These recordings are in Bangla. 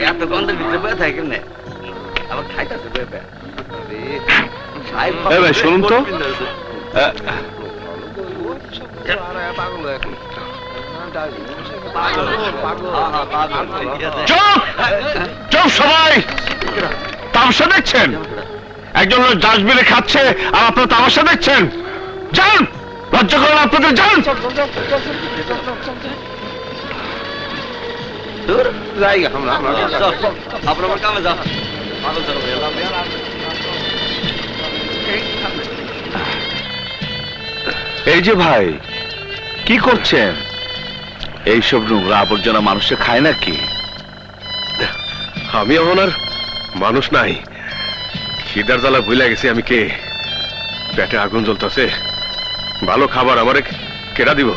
এত গন্ধের ভিতরে বয়ে থাকে কেমনে আবার খাইতেছে বয়ে বয়ে ভাই শুনুন তো চুপ সবাই তামাশা দেখছেন একজন লোক ডাস্টবিনে খাচ্ছে আর আপনারা তামাশা দেখছেন যান লজ্জা করেন আপনাদের যান আপনার কামে যা এই যে ভাই কি করছেন এইসব নোংরা আবর্জনা মানুষে খায় নাকি আমি এখন আর মানুষ নাই খিদার জ্বালা ভুলে গেছি আমি কে পেটে আগুন জ্বলতেছে ভালো খাবার আমারে কেডা দিব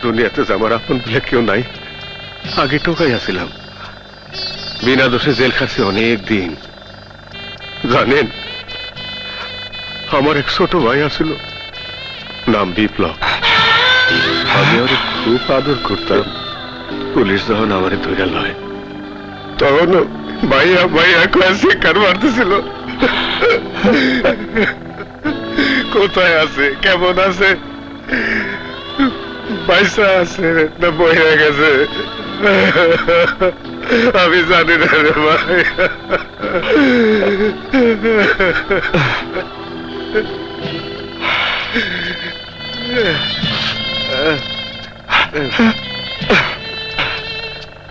দুনিয়াতে যে আমার আপন বলে কেউ নাই আগে টোকাই আসিলাম বিনা দোষে জেল খাচ্ছি অনেক দিন জানেন আমার এক ছোট ভাই আসিল নাম বিপ্লব আমি ওর খুব আদর করতাম পুলিশ যখন আমারে ধরে লয় তখন ভাইয়া ভাইয়া ক্লাস শিকার মারতেছিল কোথায় আছে কেমন আছে পয়সা আছে না বইয়া গেছে আমি জানি না রে ভাই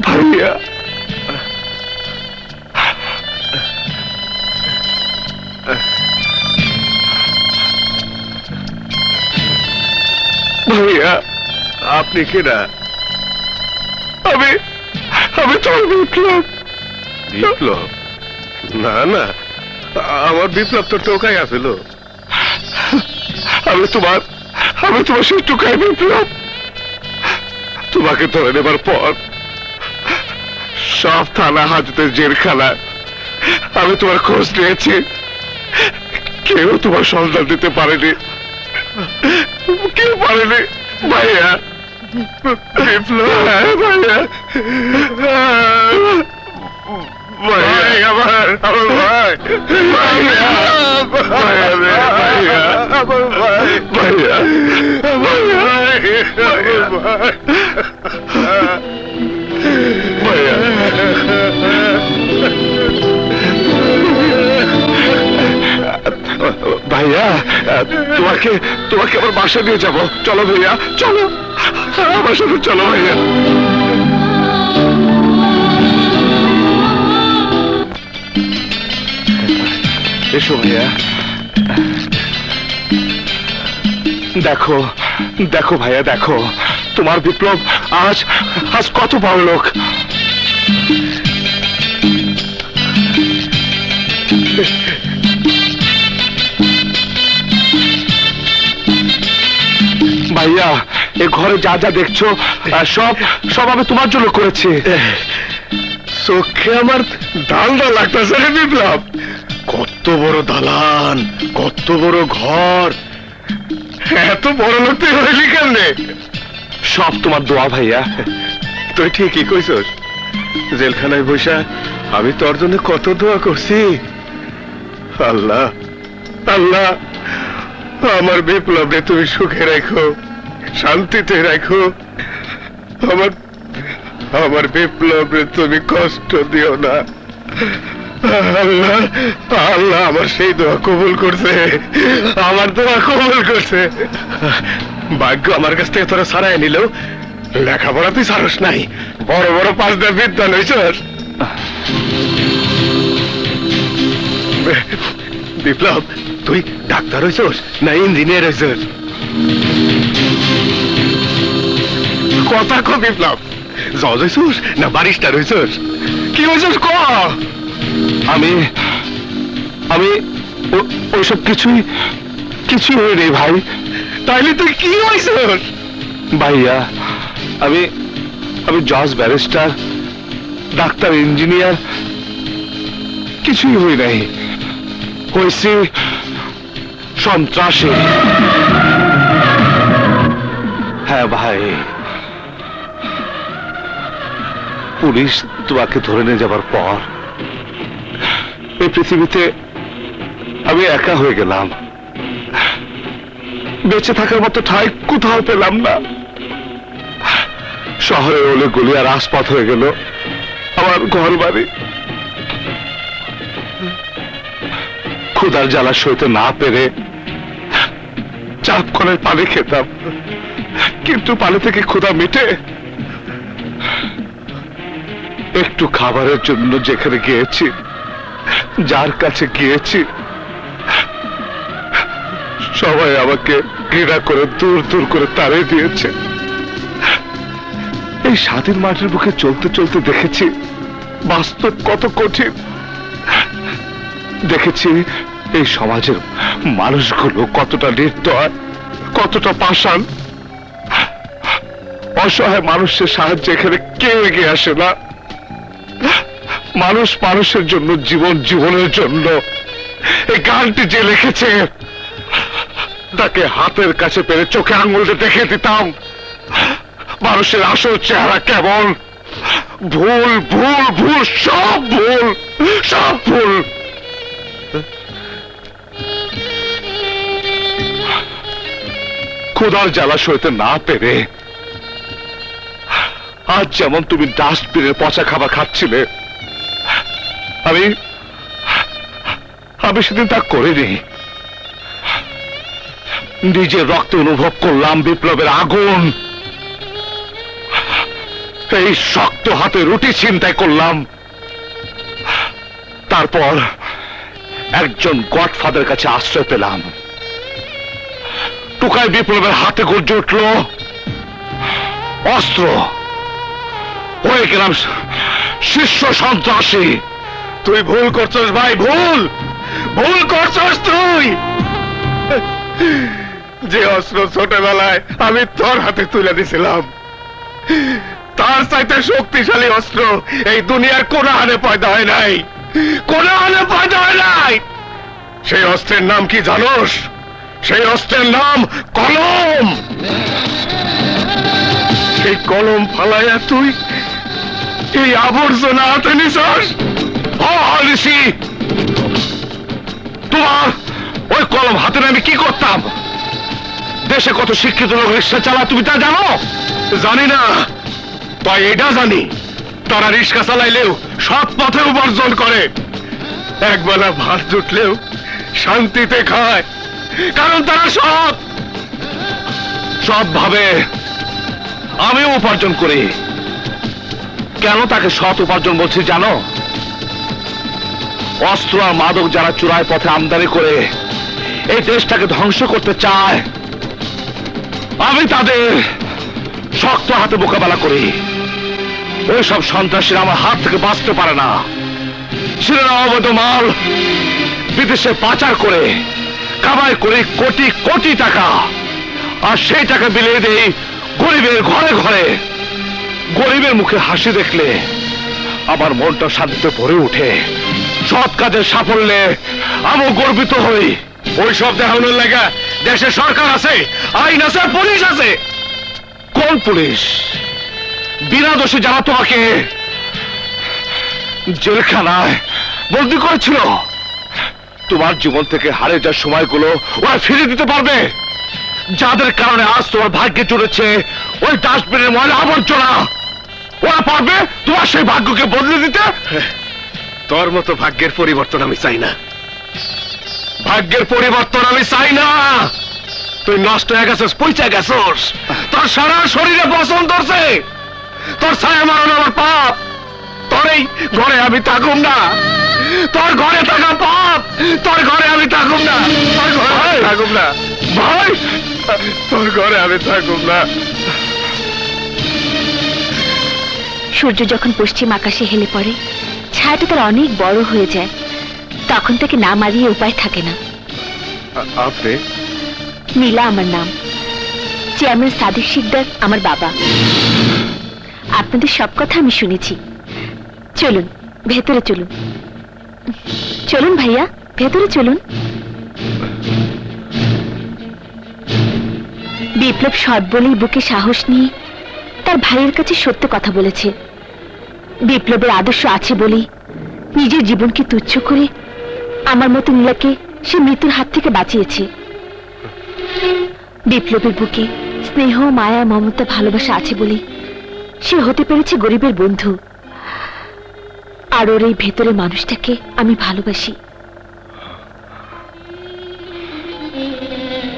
ভাইয়া ভাইয়া আপনি কিনা আমি আমি তোর বিপ্লব বিপ্লব না না আমার বিপ্লব তো টোকাই আসিল আমি তোমার সেই টোকাই বিপ্লব তোমাকে ধরে নেবার পর সব থানা হাজতের জেলখানা আমি তোমার খোঁজ নিয়েছি কেউ তোমার সন্ধান দিতে পারেনি কেউ পারেনি ভাইয়া বিপ্লব ভাইয়া ভাই আমার ভাই ভাইয়া ভাইয়া ভাইয়া আমার ভাই ভাইয়া ভাইয়া ভাইয়া তোমাকে তোমাকে আমার বাসা নিয়ে যাব চলো ভাইয়া চলো আমার সাথে চলো ভাইয়া এসো ভাইয়া দেখো দেখো ভাইয়া দেখো তোমার বিপ্লব আজ আজ কত বড় লোক ভাইয়া এ ঘরে যা যা দেখছো সব সব আমি তোমার জন্য করেছি চোখে আমার ডাল ডাল লাগতেছে রে বিপ্লব কত বড় দালান কত বড় ঘর এত বড় লোক তুই হইলি কেমনে সব তোমার দোয়া ভাইয়া তুই ঠিকই কইছস জেলখানায় বসা আমি তোর জন্য কত দোয়া করছি আল্লাহ আল্লাহ আমার বিপ্লবে তুমি সুখে রাখো শান্তিতে রাখো আমার আমার বিপ্লবে তুমি কষ্ট দিও না আল্লাহ আল্লাহ আমার সেই দোয়া কবুল করছে আমার দোয়া কবুল করছে ভাগ্য আমার কাছ থেকে তোরা সারাই নিলেও লেখাপড়া তুই সারস নাই বড় বড় 5টা বিদ্যান হইছস বিপ্লব তুই ডাক্তার হইছস না ইঞ্জিনিয়ার হইছস কথা কো বিপ্লব জজ হইছস না ব্যারিস্টার হইছস কি হইছস ক আমি আমি ওইসব কিছুই হই রে ভাই তাইলে তুই কি হইছস ভাইয়া আমি আমি জজ ব্যারিস্টার ডাক্তার ইঞ্জিনিয়ার কিছুই হই নাই হইছি সন্ত্রাসী হ্যাঁ ভাই পুলিশ তোমাকে ধরে নিয়ে যাবার পর এই পৃথিবীতে আমি একা হয়ে গেলাম। বেঁচে থাকার মতো ঠাঁই কোথাও পেলাম না। শহরের ওলে গলি আর রাজপথ হয়ে গেল আমার ঘর বাড়ি। ক্ষুধার জ্বালা সইতে না পেরে চাপ কলের পানি খেতাম, কিন্তু পানি থেকে ক্ষুধা মিটে একটু খাবারের জন্য যেখানে গিয়েছি, যার কাছে গিয়েছি, সবাই আমাকে ঘৃণা করে দূর দূর করে তাড়িয়ে দিয়েছে। এই স্বাধীন মাটির বুকে চলতে চলতে দেখেছি বাস্তব কত কঠিন। দেখেছি এই সমাজের মানুষগুলো কতটা নির্দয়, কতটা পাষাণ। অসহায় মানুষের সাহায্যে এখানে কেউ এগিয়ে আসে না। মানুষ মানুষের জন্য, জীবন জীবনের জন্য। এই গানটি যে লিখেছে তাকে হাতের কাছে পেরে চোখে আঙুলটা দেখে দিতাম মানুষের আসল চেহারা কেমন। ভুল ভুল ভুল, সব ভুল, সব ভুল। ক্ষুধার জ্বালা সইতে না পেরে আজ যেমন তুমি ডাস্টবিনের পচা খাবার খাচ্ছিলে, আমি সেদিন তা করিনি। নিজের রক্তে অনুভব করলাম বিপ্লবের আগুন। এই শক্ত হাতে রুটি ছিনতাই করলাম। তারপর একজন গডফাদারের কাছে আশ্রয় পেলাম। টুকাই বিপ্লবের হাতে গর্জে উঠল অস্ত্র। হয়ে গেলাম শীর্ষ সন্ত্রাসী। তুই ভুল করছস ভাই, ভুল ভুল করছস তুই। যে অস্ত্র ছোটবেলায় আমি তোর হাতে তুলে দিছিলাম, তার চাইতে শক্তিশালী অস্ত্র এই দুনিয়ার কোন হানে পয়দা হয় নাই, কোন হানে পয়দা হয় নাই। সেই অস্ত্রের নাম কি জানোস? সেই অস্ত্রের নাম কলম। সেই কলম ফালাইয়া তুই এই আবর্জনা হাতে নিছস। তোমার ওই কলম হাতে আমি কি করতাম? দেশে কত শিক্ষিত লোক রিক্সা চালা তুমি তা জানো? জানি না, তাই এটা জানি তারা রিক্সা চালাইলেও সৎ পথে উপার্জন করে, একবেলা ভাত জুটলেও শান্তিতে খায়, কারণ তারা সৎ। সৎ ভাবে আমিও উপার্জন করি। কেন তাকে সৎ উপার্জন বলছি জানো? অস্ত্র আর মাদক যারা চোরাই পথে আমদানি করে এই দেশটাকে ধ্বংস করতে চায়, আমি তাদের শক্ত হাতে মোকাবেলা করি। ওই সব সন্ত্রাসীরা আমার হাত থেকে বাঁচতে পারে না। সেরা অবৈধ মাল বিদেশে পাচার করে কামাই করে কোটি কোটি টাকা, আর সেই টাকা বিলিয়ে দেই গরিবের ঘরে ঘরে। গরিবের মুখে হাসি দেখলে আমার মনটা শান্তিতে ভরে ওঠে। সৎ কাজের সাফল্যে আমি গর্বিত হই। ওই সব দেখানোর লাগা দেশে সরকার আছে, আইন আছে, পুলিশ আছে। কোন পুলিশ? বিনা দোষে যারা তোমাকে জেলখানায় বন্দী করেছিল, তোমার জীবন থেকে হারিয়ে যাওয়ার সময়গুলো ওরা ফিরে দিতে পারবে? যাদের কারণে আজ তোমার ভাগ্যে চড়েছে ওই ডাস্টবিনের ময়লা আবর্জনা, ওরা পারবে তোমার সেই ভাগ্যকে বদলে দিতে? তোর মতো ভাগ্যের পরিবর্তন আমি চাই না। ভাগ্যের পরিবর্তন আমি চাই না। তুই নষ্ট হয়ে গেছিস, পয়সা গেছিস, তোর সারা শরীরে বসন ধরছে, তোর ছায়া মারানো আমার পাপ। তোর এই ঘরে আমি থাকুম না, তোর ঘরে থাকা পাপ। তোর ঘরে আমি থাকুম না, তোর ঘরে আমি থাকুম না ভাই, তোর ঘরে আমি থাকুম না। সূর্য যখন পশ্চিম আকাশে হেলে পড়ে, ছায়াটা তার অনেক বড় হয়ে যায়। তখন তাকে না মারিয়ে উপায় থাকে না। আপনি? নীলা আমার নাম। চেয়ারম্যান সাদিক শিকদার আমার বাবা। আপনাদের সব কথা আমি শুনেছি। চলুন ভেতরে চলুন। চলুন ভাইয়া, ভেতরে চলুন। বিপ্লব সৎ বলেই বুকে সাহস নিয়ে তার ভাইয়ের কাছে সত্য কথা বলেছে। বিপ্লবের আদর্শ আছে বলেই নিজের জীবনকে তুচ্ছ করে আমার মতো নীলাকে সে মৃত্যুর হাত থেকে বাঁচিয়েছে। বিপ্লবের বুকে স্নেহ, মায়া, মমতা, ভালোবাসা আছে বলেই সে হতে পেরেছে গরিবের বন্ধু। আর ওর এই ভেতরে মানুষটাকে আমি ভালোবাসি।